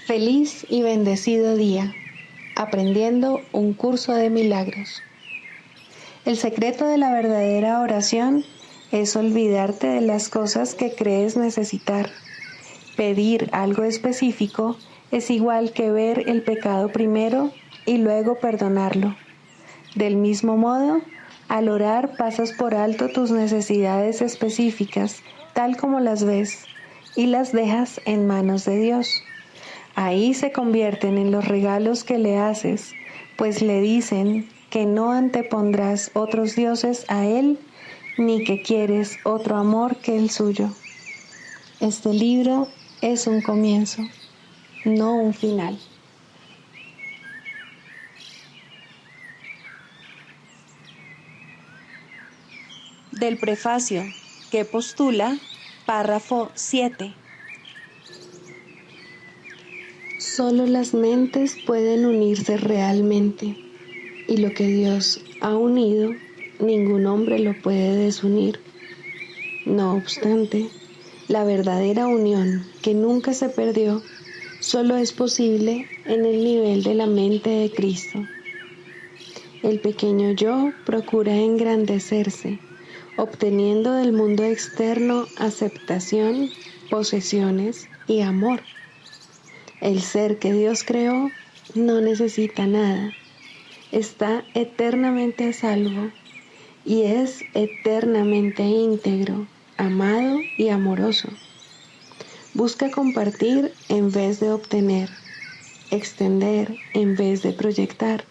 Feliz y bendecido día, aprendiendo un curso de milagros. El secreto de la verdadera oración es olvidarte de las cosas que crees necesitar. Pedir algo específico es igual que ver el pecado primero y luego perdonarlo. Del mismo modo, al orar pasas por alto tus necesidades específicas, tal como las ves, y las dejas en manos de Dios. Ahí se convierten en los regalos que le haces, pues le dicen que no antepondrás otros dioses a Él, ni que quieres otro amor que el suyo. Este libro es un comienzo, no un final. Del prefacio, que postula, párrafo 7. Solo las mentes pueden unirse realmente, y lo que Dios ha unido, ningún hombre lo puede desunir. No obstante, la verdadera unión, que nunca se perdió, solo es posible en el nivel de la mente de Cristo. El pequeño yo procura engrandecerse, obteniendo del mundo externo aceptación, posesiones y amor. El ser que Dios creó no necesita nada, está eternamente a salvo y es eternamente íntegro, amado y amoroso. Busca compartir en vez de obtener, extender en vez de proyectar.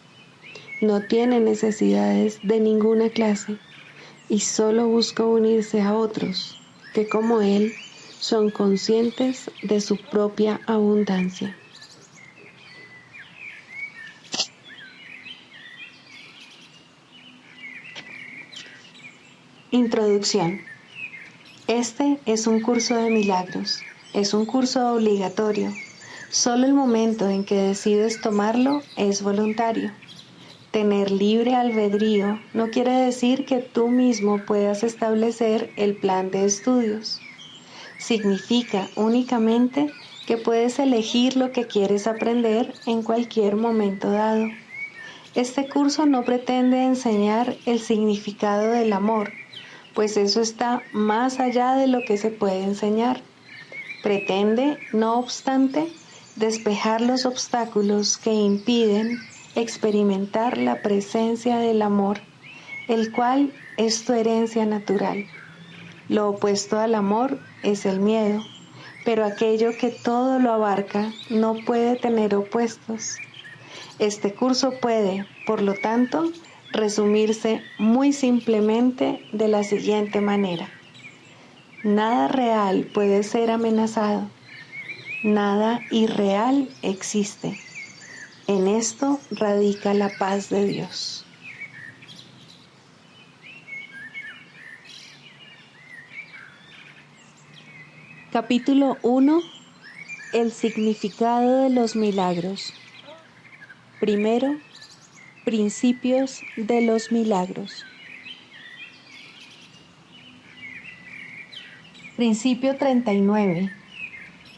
No tiene necesidades de ninguna clase y solo busca unirse a otros que, como él, son conscientes de su propia abundancia. Introducción. Este es un curso de milagros. Es un curso obligatorio. Solo el momento en que decides tomarlo es voluntario. Tener libre albedrío no quiere decir que tú mismo puedas establecer el plan de estudios. Significa únicamente que puedes elegir lo que quieres aprender en cualquier momento dado. Este curso no pretende enseñar el significado del amor, pues eso está más allá de lo que se puede enseñar. Pretende, no obstante, despejar los obstáculos que impiden experimentar la presencia del amor, el cual es tu herencia natural. Lo opuesto al amor es el miedo, pero aquello que todo lo abarca no puede tener opuestos. Este curso puede, por lo tanto, resumirse muy simplemente de la siguiente manera. Nada real puede ser amenazado. Nada irreal existe. En esto radica la paz de Dios. Capítulo 1. El significado de los milagros. Primero, principios de los milagros. Principio 39.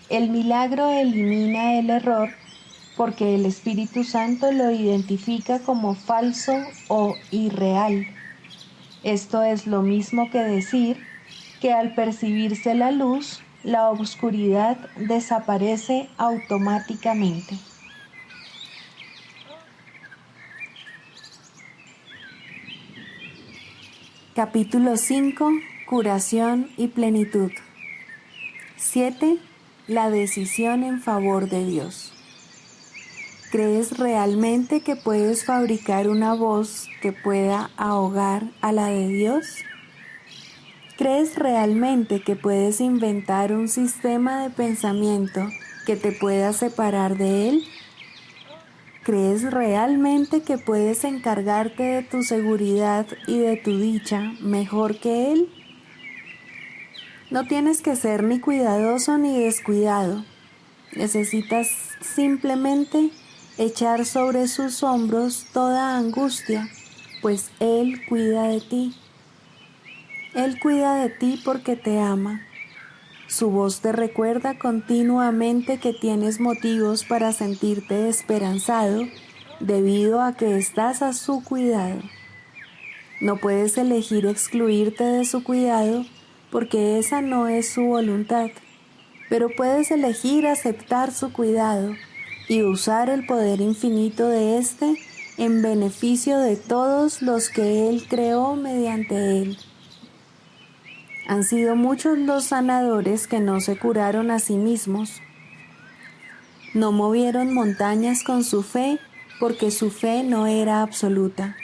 El milagro elimina el error porque el Espíritu Santo lo identifica como falso o irreal. Esto es lo mismo que decir que al percibirse la luz, la oscuridad desaparece automáticamente. Capítulo 5. Curación y plenitud. 7. La decisión en favor de Dios. ¿Crees realmente que puedes fabricar una voz que pueda ahogar a la de Dios? ¿Crees realmente que puedes inventar un sistema de pensamiento que te pueda separar de Él? ¿Crees realmente que puedes encargarte de tu seguridad y de tu dicha mejor que Él? No tienes que ser ni cuidadoso ni descuidado. Necesitas simplemente echar sobre sus hombros toda angustia, pues Él cuida de ti. Él cuida de ti porque te ama. Su voz te recuerda continuamente que tienes motivos para sentirte esperanzado debido a que estás a su cuidado. No puedes elegir excluirte de su cuidado porque esa no es su voluntad, pero puedes elegir aceptar su cuidado y usar el poder infinito de éste en beneficio de todos los que Él creó mediante Él. Han sido muchos los sanadores que no se curaron a sí mismos. No movieron montañas con su fe porque su fe no era absoluta.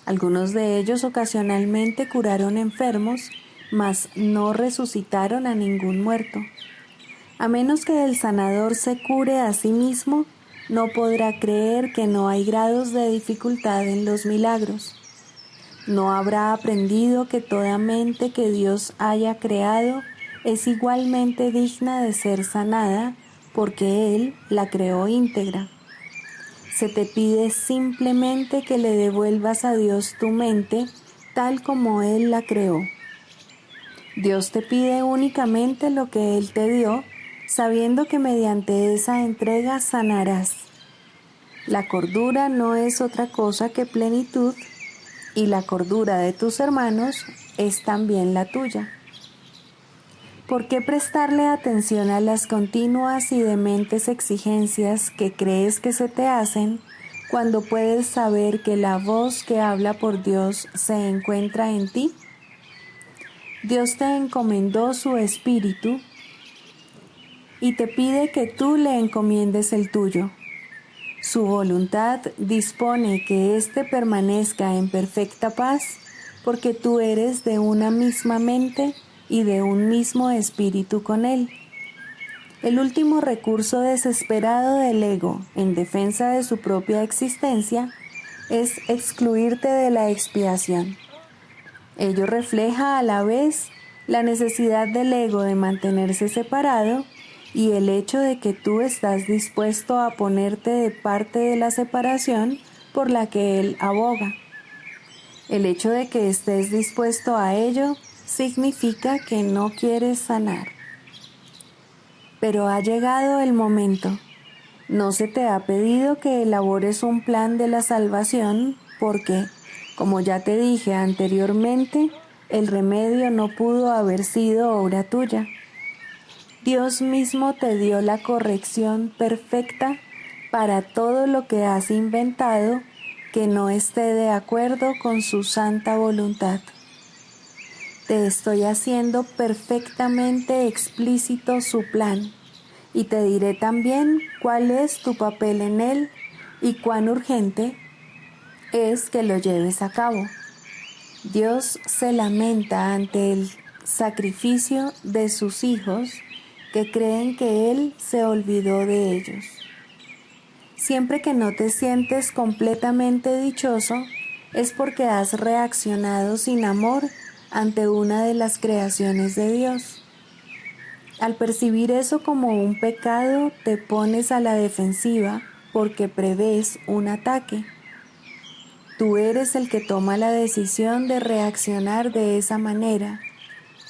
Algunos de ellos ocasionalmente curaron enfermos, mas no resucitaron a ningún muerto. A menos que el sanador se cure a sí mismo, no podrá creer que no hay grados de dificultad en los milagros. No habrá aprendido que toda mente que Dios haya creado es igualmente digna de ser sanada porque Él la creó íntegra. Se te pide simplemente que le devuelvas a Dios tu mente tal como Él la creó. Dios te pide únicamente lo que Él te dio, sabiendo que mediante esa entrega sanarás. La cordura no es otra cosa que plenitud, y la cordura de tus hermanos es también la tuya. ¿Por qué prestarle atención a las continuas y dementes exigencias que crees que se te hacen cuando puedes saber que la voz que habla por Dios se encuentra en ti? Dios te encomendó su espíritu y te pide que tú le encomiendes el tuyo. Su voluntad dispone que éste permanezca en perfecta paz porque tú eres de una misma mente y de un mismo espíritu con Él. El último recurso desesperado del ego en defensa de su propia existencia es excluirte de la expiación. Ello refleja a la vez la necesidad del ego de mantenerse separado y el hecho de que tú estás dispuesto a ponerte de parte de la separación por la que él aboga. El hecho de que estés dispuesto a ello significa que no quieres sanar. Pero ha llegado el momento. No se te ha pedido que elabores un plan de la salvación porque, como ya te dije anteriormente, el remedio no pudo haber sido obra tuya. Dios mismo te dio la corrección perfecta para todo lo que has inventado que no esté de acuerdo con su santa voluntad. Te estoy haciendo perfectamente explícito su plan y te diré también cuál es tu papel en él y cuán urgente es que lo lleves a cabo. Dios se lamenta ante el sacrificio de sus hijos que creen que Él se olvidó de ellos. Siempre que no te sientes completamente dichoso, es porque has reaccionado sin amor ante una de las creaciones de Dios. Al percibir eso como un pecado, te pones a la defensiva porque prevés un ataque. Tú eres el que toma la decisión de reaccionar de esa manera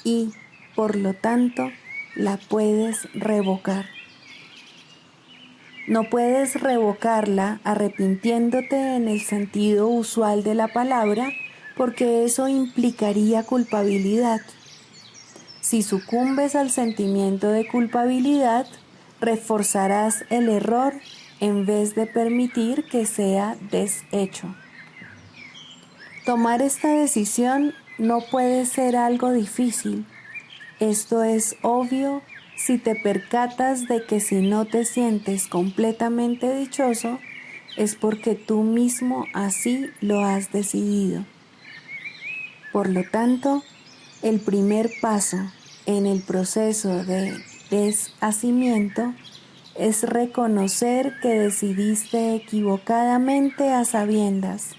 y, por lo tanto, la puedes revocar. No puedes revocarla arrepintiéndote en el sentido usual de la palabra, porque eso implicaría culpabilidad. Si sucumbes al sentimiento de culpabilidad, reforzarás el error en vez de permitir que sea deshecho. Tomar esta decisión no puede ser algo difícil. Esto es obvio si te percatas de que si no te sientes completamente dichoso, es porque tú mismo así lo has decidido. Por lo tanto, el primer paso en el proceso de deshacimiento es reconocer que decidiste equivocadamente a sabiendas,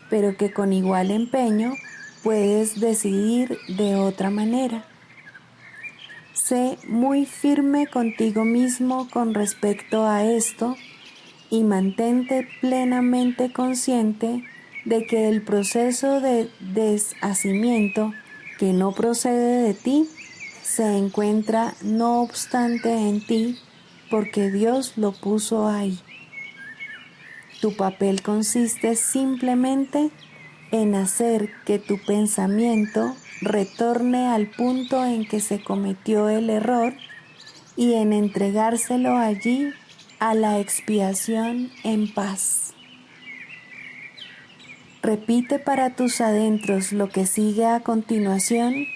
pero que con igual empeño puedes decidir de otra manera. Sé muy firme contigo mismo con respecto a esto y mantente plenamente consciente de que el proceso de deshacimiento que no procede de ti se encuentra no obstante en ti porque Dios lo puso ahí. Tu papel consiste simplemente en hacer que tu pensamiento retorne al punto en que se cometió el error y en entregárselo allí a la expiación en paz. Repite para tus adentros lo que sigue a continuación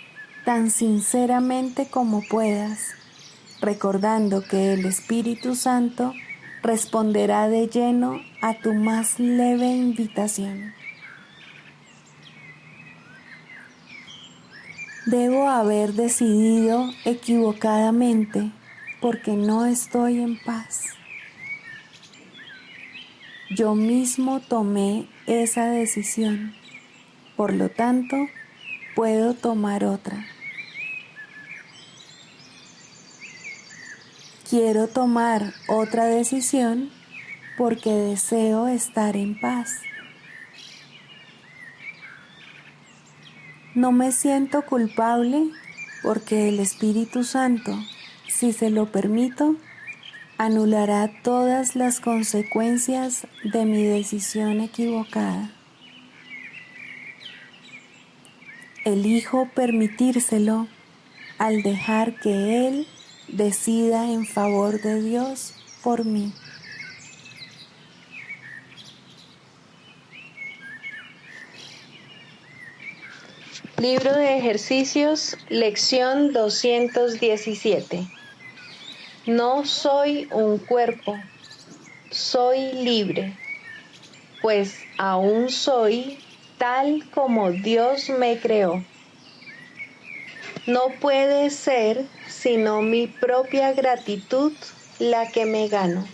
tan sinceramente como puedas, recordando que el Espíritu Santo responderá de lleno a tu más leve invitación. Debo haber decidido equivocadamente porque no estoy en paz. Yo mismo tomé esa decisión, por lo tanto, puedo tomar otra. Quiero tomar otra decisión porque deseo estar en paz. No me siento culpable porque el Espíritu Santo, si se lo permito, anulará todas las consecuencias de mi decisión equivocada. Elijo permitírselo al dejar que Él decida en favor de Dios por mí. Libro de ejercicios, lección 217. No soy un cuerpo, soy libre, pues aún soy tal como Dios me creó. No puede ser sino mi propia gratitud la que me gano.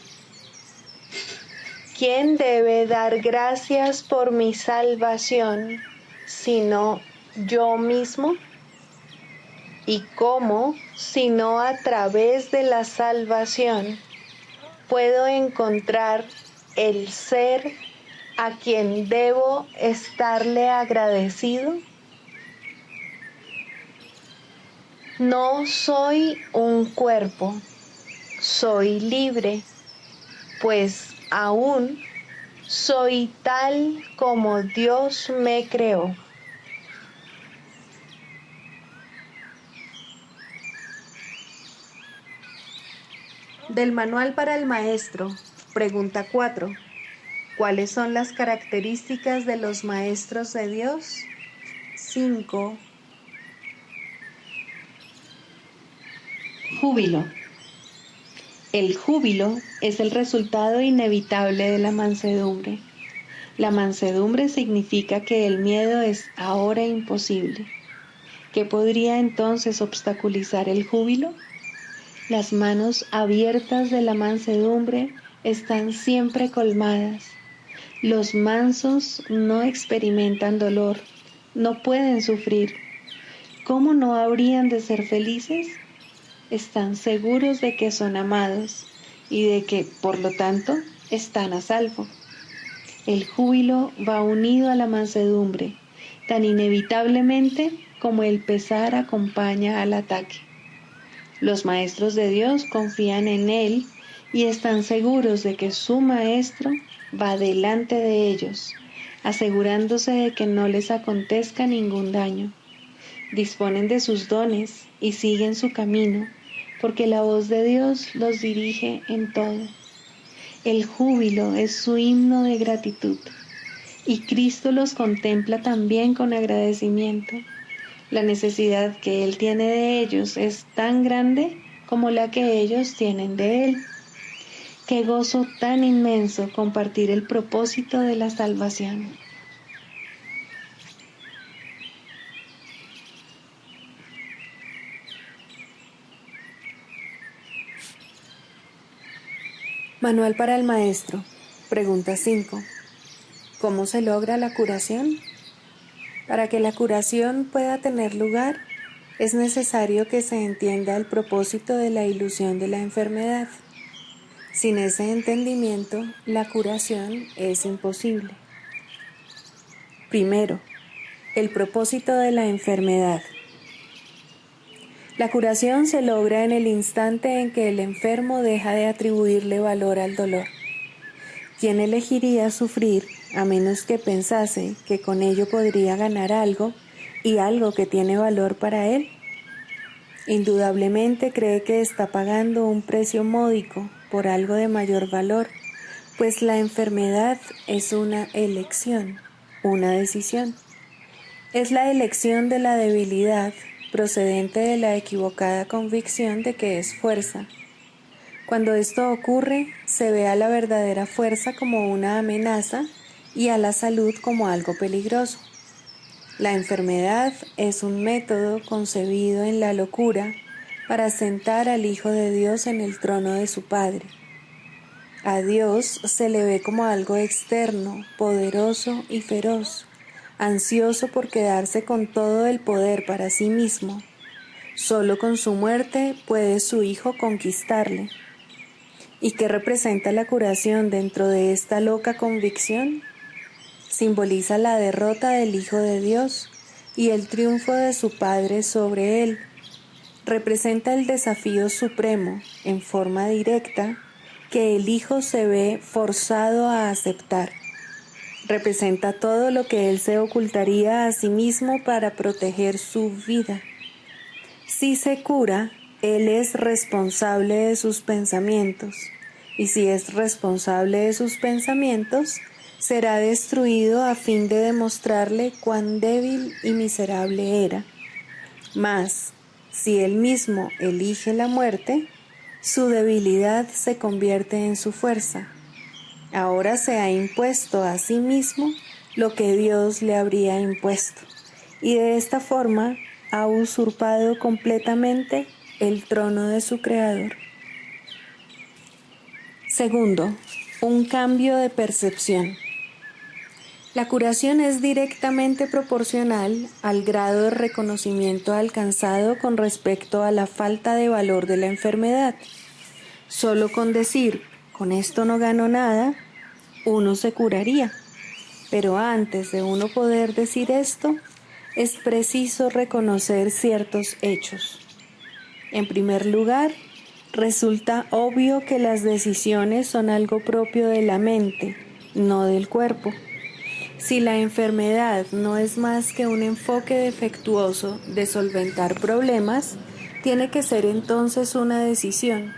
¿Quién debe dar gracias por mi salvación sino yo mismo? ¿Y cómo, sino a través de la salvación, puedo encontrar el ser a quien debo estarle agradecido? No soy un cuerpo, soy libre, pues aún soy tal como Dios me creó. Del Manual para el Maestro, pregunta 4. ¿Cuáles son las características de los maestros de Dios? 5. Júbilo. El júbilo es el resultado inevitable de la mansedumbre. La mansedumbre significa que el miedo es ahora imposible. ¿Qué podría entonces obstaculizar el júbilo? Las manos abiertas de la mansedumbre están siempre colmadas. Los mansos no experimentan dolor, no pueden sufrir. ¿Cómo no habrían de ser felices? Están seguros de que son amados y de que, por lo tanto, están a salvo. El júbilo va unido a la mansedumbre, tan inevitablemente como el pesar acompaña al ataque. Los maestros de Dios confían en Él y están seguros de que su Maestro va delante de ellos, asegurándose de que no les acontezca ningún daño. Disponen de sus dones y siguen su camino, porque la voz de Dios los dirige en todo. El júbilo es su himno de gratitud, y Cristo los contempla también con agradecimiento. La necesidad que Él tiene de ellos es tan grande como la que ellos tienen de Él. Qué gozo tan inmenso compartir el propósito de la salvación. Manual para el Maestro. Pregunta 5. ¿Cómo se logra la curación? Para que la curación pueda tener lugar, es necesario que se entienda el propósito de la ilusión de la enfermedad. Sin ese entendimiento, la curación es imposible. Primero, el propósito de la enfermedad. La curación se logra en el instante en que el enfermo deja de atribuirle valor al dolor. ¿Quién elegiría sufrir a menos que pensase que con ello podría ganar algo y algo que tiene valor para él? Indudablemente cree que está pagando un precio módico por algo de mayor valor, pues la enfermedad es una elección, una decisión. Es la elección de la debilidad procedente de la equivocada convicción de que es fuerza. Cuando esto ocurre, se ve a la verdadera fuerza como una amenaza y a la salud como algo peligroso. La enfermedad es un método concebido en la locura para sentar al Hijo de Dios en el trono de su Padre. A Dios se le ve como algo externo, poderoso y feroz, ansioso por quedarse con todo el poder para sí mismo. Solo con su muerte puede su Hijo conquistarle. ¿Y qué representa la curación dentro de esta loca convicción? Simboliza la derrota del Hijo de Dios y el triunfo de su Padre sobre él. Representa el desafío supremo, en forma directa, que el Hijo se ve forzado a aceptar. Representa todo lo que él se ocultaría a sí mismo para proteger su vida. Si se cura, él es responsable de sus pensamientos, y si es responsable de sus pensamientos, será destruido a fin de demostrarle cuán débil y miserable era. Mas, si él mismo elige la muerte, su debilidad se convierte en su fuerza. Ahora se ha impuesto a sí mismo lo que Dios le habría impuesto, y de esta forma ha usurpado completamente el trono de su Creador. Segundo, un cambio de percepción. La curación es directamente proporcional al grado de reconocimiento alcanzado con respecto a la falta de valor de la enfermedad. Solo con decir, con esto no gano nada, uno se curaría. Pero antes de uno poder decir esto, es preciso reconocer ciertos hechos. En primer lugar, resulta obvio que las decisiones son algo propio de la mente, no del cuerpo. Si la enfermedad no es más que un enfoque defectuoso de solventar problemas, tiene que ser entonces una decisión.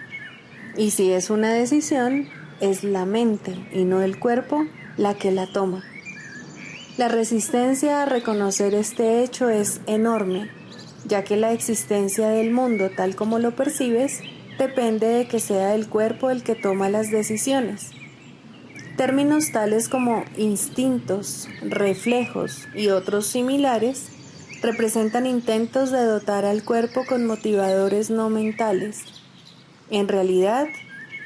Y si es una decisión, es la mente y no el cuerpo la que la toma. La resistencia a reconocer este hecho es enorme, ya que la existencia del mundo tal como lo percibes depende de que sea el cuerpo el que toma las decisiones. Términos tales como instintos, reflejos y otros similares representan intentos de dotar al cuerpo con motivadores no mentales. En realidad,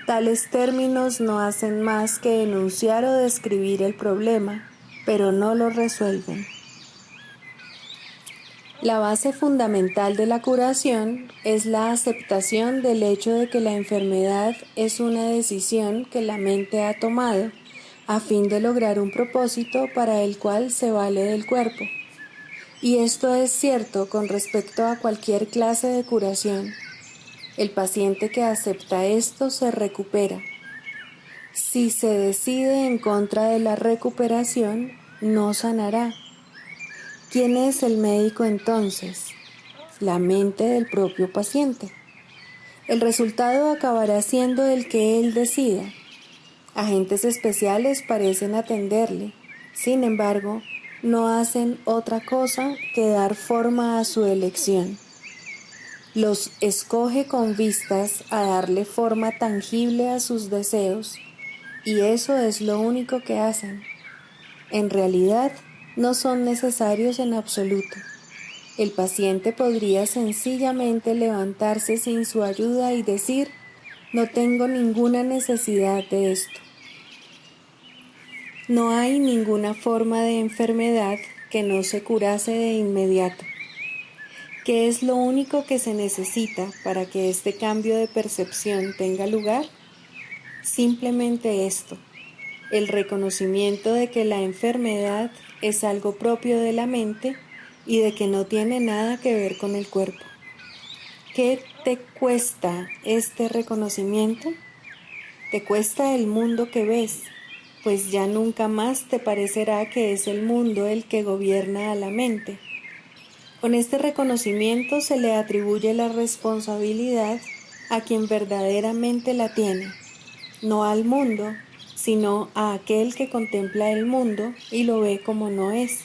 tales términos no hacen más que enunciar o describir el problema, pero no lo resuelven. La base fundamental de la curación es la aceptación del hecho de que la enfermedad es una decisión que la mente ha tomado a fin de lograr un propósito para el cual se vale del cuerpo. Y esto es cierto con respecto a cualquier clase de curación. El paciente que acepta esto se recupera. Si se decide en contra de la recuperación, no sanará. ¿Quién es el médico entonces? La mente del propio paciente. El resultado acabará siendo el que él decida. Agentes especiales parecen atenderle, sin embargo, no hacen otra cosa que dar forma a su elección. Los escoge con vistas a darle forma tangible a sus deseos, y eso es lo único que hacen. En realidad, no son necesarios en absoluto. El paciente podría sencillamente levantarse sin su ayuda y decir, no tengo ninguna necesidad de esto. No hay ninguna forma de enfermedad que no se curase de inmediato. ¿Qué es lo único que se necesita para que este cambio de percepción tenga lugar? Simplemente esto, el reconocimiento de que la enfermedad es algo propio de la mente y de que no tiene nada que ver con el cuerpo. ¿Qué te cuesta este reconocimiento? Te cuesta el mundo que ves, pues ya nunca más te parecerá que es el mundo el que gobierna a la mente. Con este reconocimiento se le atribuye la responsabilidad a quien verdaderamente la tiene, no al mundo, sino a aquel que contempla el mundo y lo ve como no es,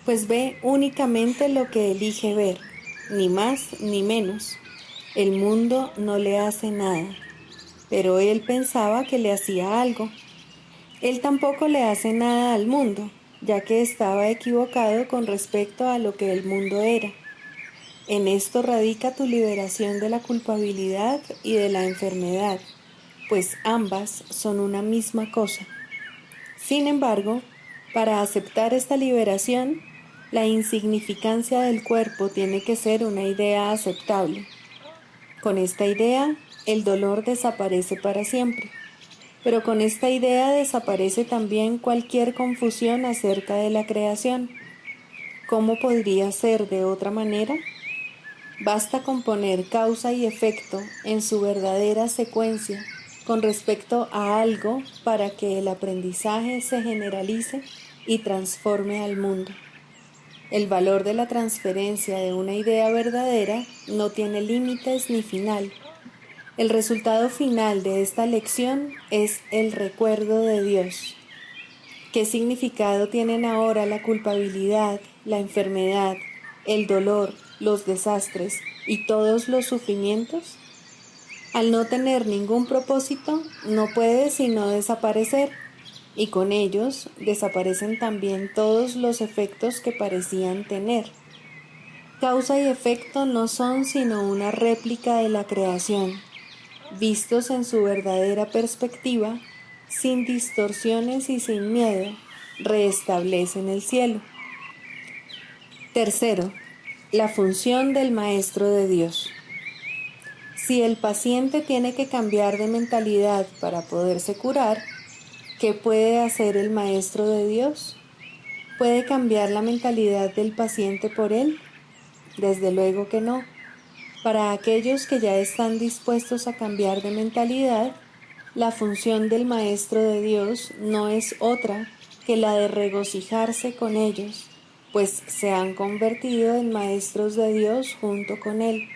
pues ve únicamente lo que elige ver, ni más ni menos. El mundo no le hace nada, pero él pensaba que le hacía algo. Él tampoco le hace nada al mundo, ya que estaba equivocado con respecto a lo que el mundo era. En esto radica tu liberación de la culpabilidad y de la enfermedad, pues ambas son una misma cosa. Sin embargo, para aceptar esta liberación, la insignificancia del cuerpo tiene que ser una idea aceptable. Con esta idea, el dolor desaparece para siempre, pero con esta idea desaparece también cualquier confusión acerca de la creación. ¿Cómo podría ser de otra manera? Basta con poner causa y efecto en su verdadera secuencia con respecto a algo para que el aprendizaje se generalice y transforme al mundo. El valor de la transferencia de una idea verdadera no tiene límites ni final. El resultado final de esta lección es el recuerdo de Dios. ¿Qué significado tienen ahora la culpabilidad, la enfermedad, el dolor, los desastres y todos los sufrimientos? Al no tener ningún propósito, no puede sino desaparecer, y con ellos desaparecen también todos los efectos que parecían tener. Causa y efecto no son sino una réplica de la creación, vistos en su verdadera perspectiva, sin distorsiones y sin miedo, restablecen el cielo. Tercero, la función del Maestro de Dios. Si el paciente tiene que cambiar de mentalidad para poderse curar, ¿qué puede hacer el Maestro de Dios? ¿Puede cambiar la mentalidad del paciente por él? Desde luego que no. Para aquellos que ya están dispuestos a cambiar de mentalidad, la función del Maestro de Dios no es otra que la de regocijarse con ellos, pues se han convertido en maestros de Dios junto con Él.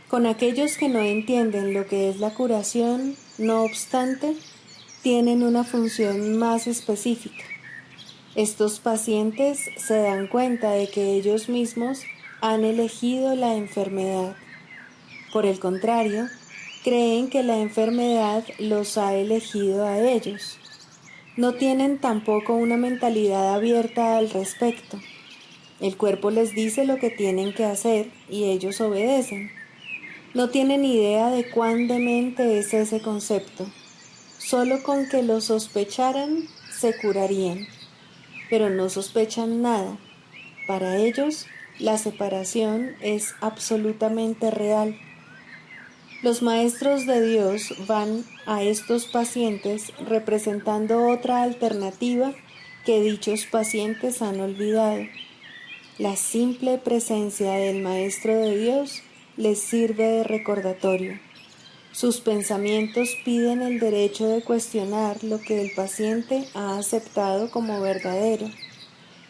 Con aquellos que no entienden lo que es la curación, no obstante, tienen una función más específica. Estos pacientes se dan cuenta de que ellos mismos han elegido la enfermedad. Por el contrario, creen que la enfermedad los ha elegido a ellos. No tienen tampoco una mentalidad abierta al respecto. El cuerpo les dice lo que tienen que hacer y ellos obedecen. No tienen idea de cuán demente es ese concepto. Solo con que lo sospecharan, se curarían. Pero no sospechan nada. Para ellos, la separación es absolutamente real. Los maestros de Dios van a estos pacientes representando otra alternativa que dichos pacientes han olvidado. La simple presencia del Maestro de Dios les sirve de recordatorio. Sus pensamientos piden el derecho de cuestionar lo que el paciente ha aceptado como verdadero.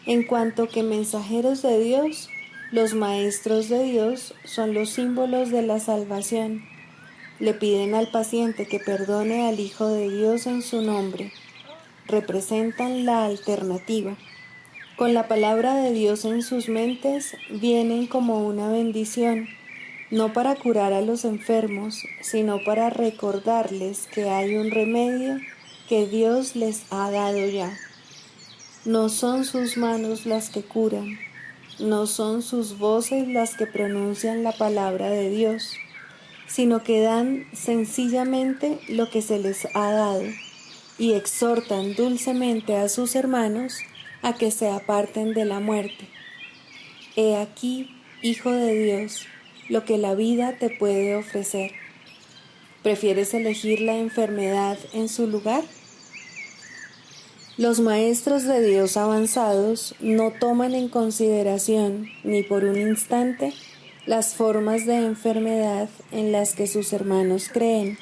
En cuanto que mensajeros de Dios, los maestros de Dios son los símbolos de la salvación. Le piden al paciente que perdone al Hijo de Dios en su nombre. Representan la alternativa. Con la palabra de Dios en sus mentes, vienen como una bendición, no para curar a los enfermos, sino para recordarles que hay un remedio que Dios les ha dado ya. No son sus manos las que curan, no son sus voces las que pronuncian la palabra de Dios, sino que dan sencillamente lo que se les ha dado y exhortan dulcemente a sus hermanos a que se aparten de la muerte. He aquí, Hijo de Dios, lo que la vida te puede ofrecer. ¿Prefieres elegir la enfermedad en su lugar? Los maestros de Dios avanzados no toman en consideración ni por un instante las formas de enfermedad en las que sus hermanos creen.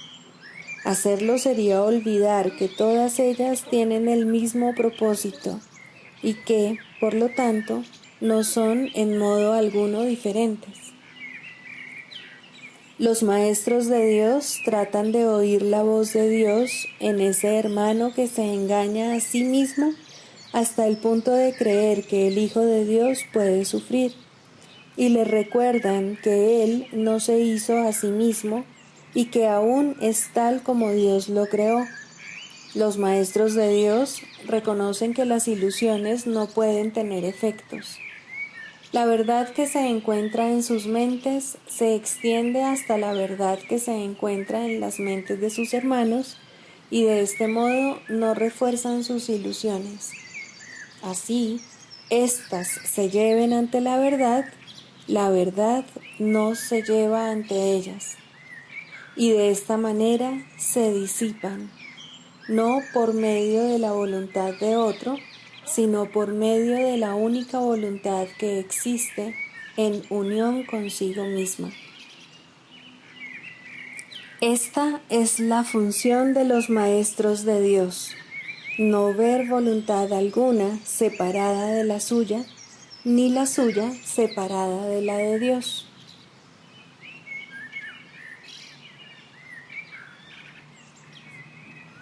Hacerlo sería olvidar que todas ellas tienen el mismo propósito y que, por lo tanto, no son en modo alguno diferentes. Los maestros de Dios tratan de oír la voz de Dios en ese hermano que se engaña a sí mismo hasta el punto de creer que el Hijo de Dios puede sufrir, y le recuerdan que Él no se hizo a sí mismo y que aún es tal como Dios lo creó. Los maestros de Dios reconocen que las ilusiones no pueden tener efectos. La verdad que se encuentra en sus mentes se extiende hasta la verdad que se encuentra en las mentes de sus hermanos y de este modo no refuerzan sus ilusiones. Así, éstas se lleven ante la verdad no se lleva ante ellas. Y de esta manera se disipan, no por medio de la voluntad de otro, sino por medio de la única voluntad que existe en unión consigo misma. Esta es la función de los maestros de Dios, no ver voluntad alguna separada de la suya, ni la suya separada de la de Dios.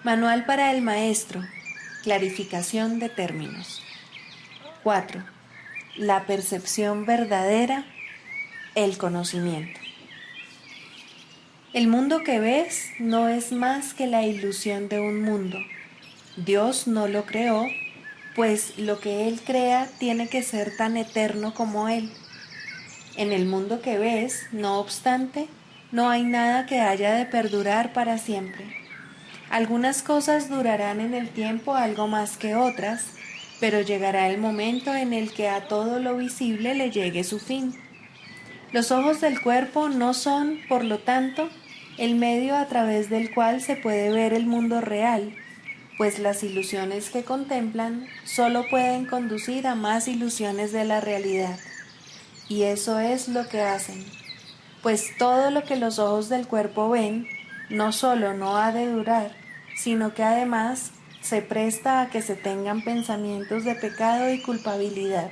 Manual para el maestro. Clarificación de términos. 4. La percepción verdadera, el conocimiento. El mundo que ves no es más que la ilusión de un mundo. Dios no lo creó, pues lo que Él crea tiene que ser tan eterno como Él. En el mundo que ves, no obstante, no hay nada que haya de perdurar para siempre. Algunas cosas durarán en el tiempo algo más que otras, pero llegará el momento en el que a todo lo visible le llegue su fin. Los ojos del cuerpo no son, por lo tanto, el medio a través del cual se puede ver el mundo real, pues las ilusiones que contemplan solo pueden conducir a más ilusiones de la realidad. Y eso es lo que hacen, pues todo lo que los ojos del cuerpo ven no solo no ha de durar, sino que además se presta a que se tengan pensamientos de pecado y culpabilidad.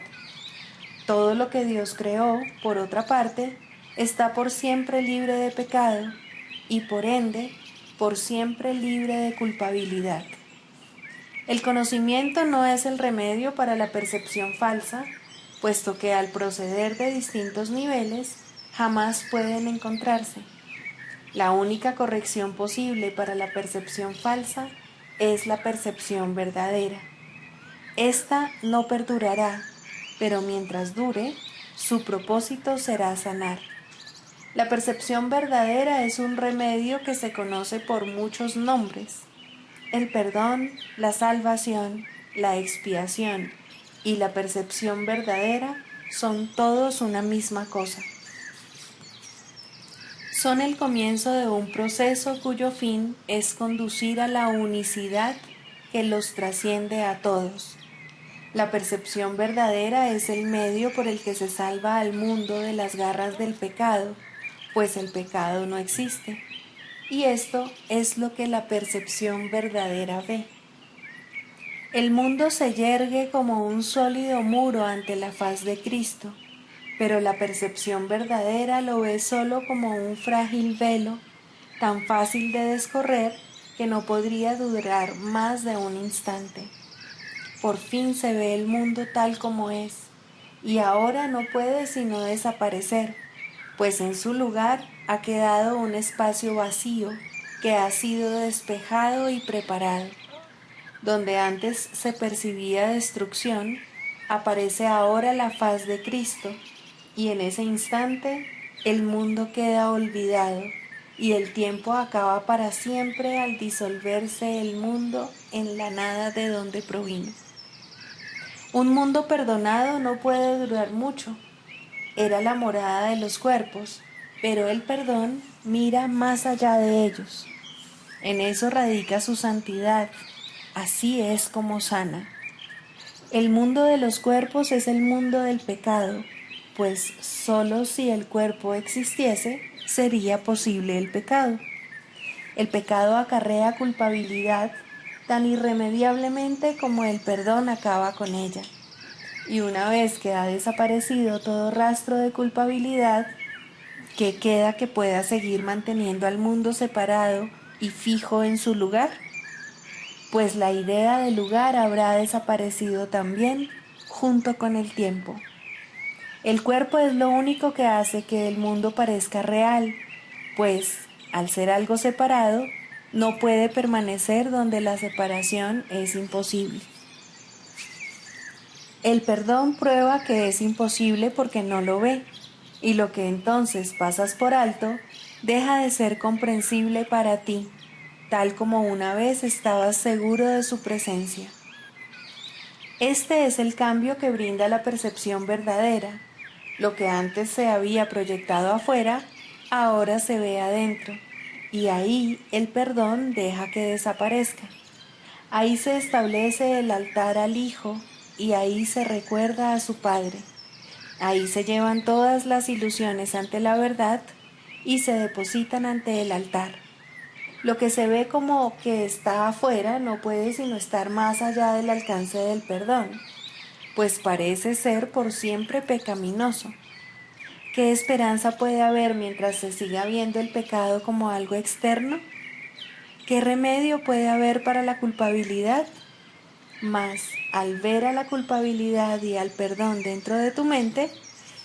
Todo lo que Dios creó, por otra parte, está por siempre libre de pecado y por ende, por siempre libre de culpabilidad. El conocimiento no es el remedio para la percepción falsa, puesto que al proceder de distintos niveles jamás pueden encontrarse. La única corrección posible para la percepción falsa es la percepción verdadera. Esta no perdurará, pero mientras dure, su propósito será sanar. La percepción verdadera es un remedio que se conoce por muchos nombres. El perdón, la salvación, la expiación y la percepción verdadera son todos una misma cosa. Son el comienzo de un proceso cuyo fin es conducir a la unicidad que los trasciende a todos. La percepción verdadera es el medio por el que se salva al mundo de las garras del pecado, pues el pecado no existe. Y esto es lo que la percepción verdadera ve. El mundo se yergue como un sólido muro ante la faz de Cristo, pero la percepción verdadera lo ve solo como un frágil velo, tan fácil de descorrer que no podría durar más de un instante. Por fin se ve el mundo tal como es, y ahora no puede sino desaparecer, pues en su lugar ha quedado un espacio vacío que ha sido despejado y preparado. Donde antes se percibía destrucción, aparece ahora la faz de Cristo, y en ese instante el mundo queda olvidado y el tiempo acaba para siempre al disolverse el mundo en la nada de donde provino. Un mundo perdonado no puede durar mucho. Era la morada de los cuerpos, pero el perdón mira más allá de ellos. En eso radica su santidad. Así es como sana. El mundo de los cuerpos es el mundo del pecado, pues solo si el cuerpo existiese sería posible el pecado. El pecado acarrea culpabilidad tan irremediablemente como el perdón acaba con ella. Y una vez que ha desaparecido todo rastro de culpabilidad, ¿qué queda que pueda seguir manteniendo al mundo separado y fijo en su lugar? Pues la idea de lugar habrá desaparecido también junto con el tiempo. El cuerpo es lo único que hace que el mundo parezca real, pues, al ser algo separado, no puede permanecer donde la separación es imposible. El perdón prueba que es imposible porque no lo ve, y lo que entonces pasas por alto deja de ser comprensible para ti, tal como una vez estabas seguro de su presencia. Este es el cambio que brinda la percepción verdadera. Lo que antes se había proyectado afuera, ahora se ve adentro, y ahí el perdón deja que desaparezca. Ahí se establece el altar al Hijo, y ahí se recuerda a su Padre. Ahí se llevan todas las ilusiones ante la verdad y se depositan ante el altar. Lo que se ve como que está afuera no puede sino estar más allá del alcance del perdón, pues parece ser por siempre pecaminoso. ¿Qué esperanza puede haber mientras se siga viendo el pecado como algo externo? ¿Qué remedio puede haber para la culpabilidad? Mas, al ver a la culpabilidad y al perdón dentro de tu mente,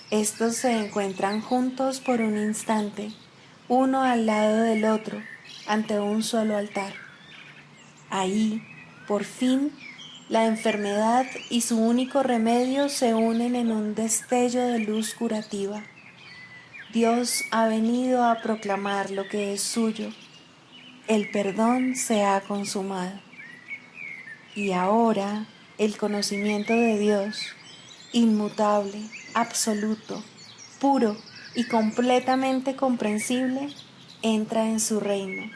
estos se encuentran juntos por un instante, uno al lado del otro, ante un solo altar. Ahí, por fin, la enfermedad y su único remedio se unen en un destello de luz curativa. Dios ha venido a proclamar lo que es suyo. El perdón se ha consumado. Y ahora el conocimiento de Dios, inmutable, absoluto, puro y completamente comprensible, entra en su reino.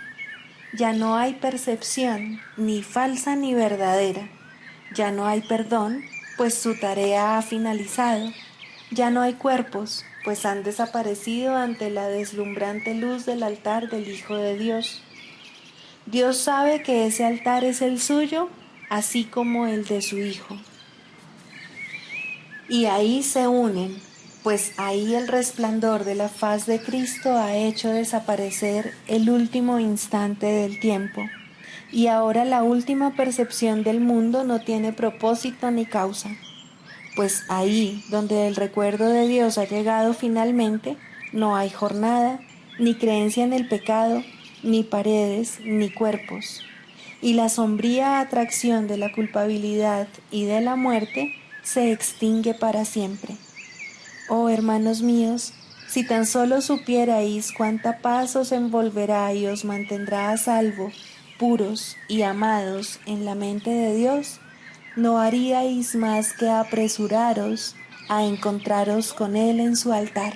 Ya no hay percepción, ni falsa ni verdadera. Ya no hay perdón, pues su tarea ha finalizado. Ya no hay cuerpos, pues han desaparecido ante la deslumbrante luz del altar del Hijo de Dios. Dios sabe que ese altar es el suyo, así como el de su Hijo. Y ahí se unen, pues ahí el resplandor de la faz de Cristo ha hecho desaparecer el último instante del tiempo. Y ahora la última percepción del mundo no tiene propósito ni causa, pues ahí donde el recuerdo de Dios ha llegado finalmente, no hay jornada, ni creencia en el pecado, ni paredes, ni cuerpos. Y la sombría atracción de la culpabilidad y de la muerte se extingue para siempre. Oh hermanos míos, si tan solo supierais cuánta paz os envolverá y os mantendrá a salvo, puros y amados en la mente de Dios, no haríais más que apresuraros a encontraros con Él en su altar.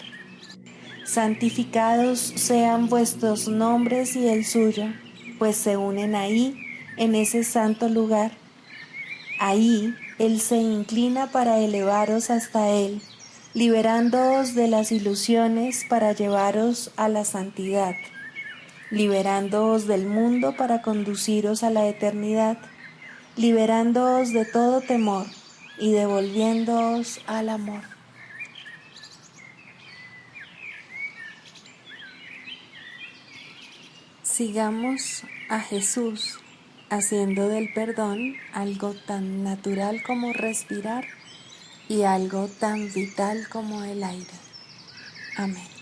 Santificados sean vuestros nombres y el suyo, pues se unen ahí, en ese santo lugar. Ahí Él se inclina para elevaros hasta Él, liberándoos de las ilusiones para llevaros a la santidad, liberándoos del mundo para conduciros a la eternidad, liberándoos de todo temor y devolviéndoos al amor. Sigamos a Jesús haciendo del perdón algo tan natural como respirar y algo tan vital como el aire. Amén.